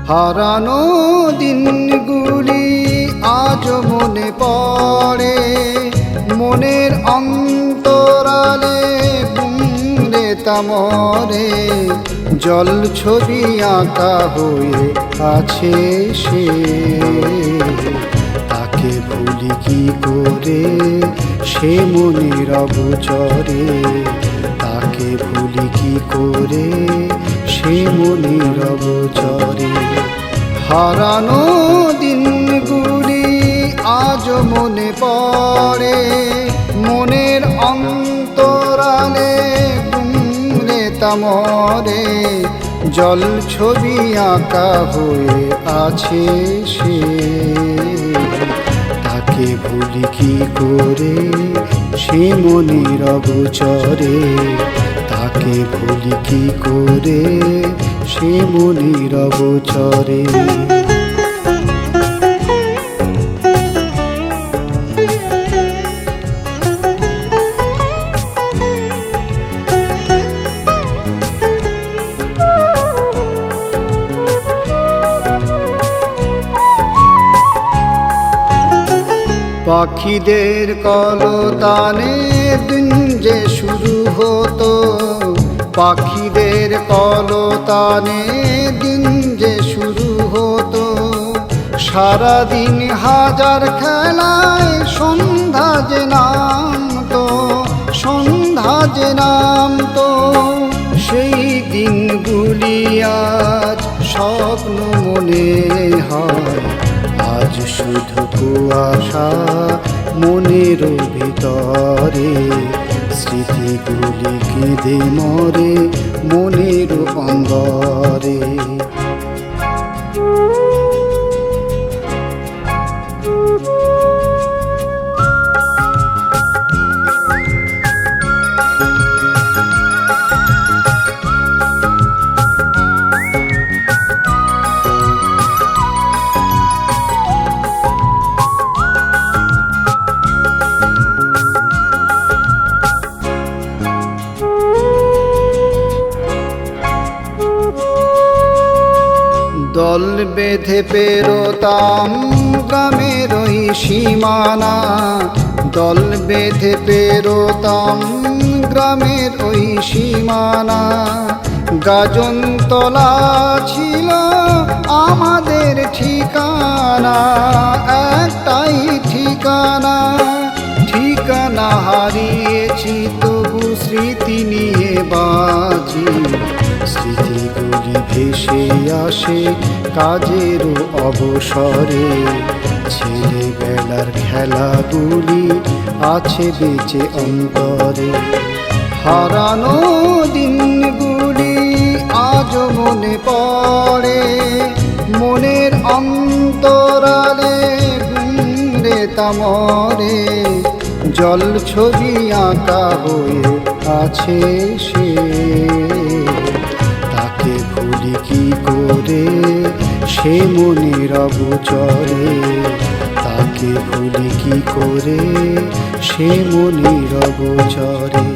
হারানো দিনগুলি আজ মনে পড়ে, মনের অন্তরালে গুমরে তামরে জল ছবি আঁকা হয়ে আছে সে। তাকে ভুলি কি করে সে মনের অগোচরে, তাকে ভুলি কি করে সে মনের অগোচরে। হারানো দিনগুলি আজ মনে পড়ে, মনের অন্তরালে গুমরে তামরে জল ছবি আঁকা হয়ে আছে সে। তাকে ভুলি কি করে সে মনের অগোচরে, তাকে ভুলি কি করে সে মনের অগোচরে। পাখিদের কলতানে দিন যে শুরু হতো, পাখিদের কলতানে দিন যে শুরু হতো। সারাদিন হাজার খেলায় সন্ধ্যা যে নামতো, সন্ধ্যা যে নামতো। সেই দিনগুলি আজ স্বপ্ন মনে হয়, আজ শুধু কুয়াশা মনের ভিতরে। স্মৃতিগুলি কেঁদে মরে মনের অন্দরে। দল বেঁধে পেরোতাম গ্রামের ওই সীমানা, দল বেঁধে পেরোতাম গ্রামের ওই সীমানা। গাজনতলা ছিল আমাদের ঠিকানা, একটাই ঠিকানা। ঠিকানা হারিয়েছি তবু স্মৃতি নিয়ে বাঁচি। স্মৃতিগুলি ভেসে আসে কাজের অবসরে, ছেলেবেলার খেলাগুলি আছে বেঁচে অন্তরে। হারানো দিনগুলি আজ মনে পড়ে, মনের অন্তরালে গুমরে তামরে জল ছবি আঁকা হয়ে আছে সে। তাকে ভুলি কি করে সে মনের অগোচরে, তাকে ভুলি কি করে সে মনের অগোচরে।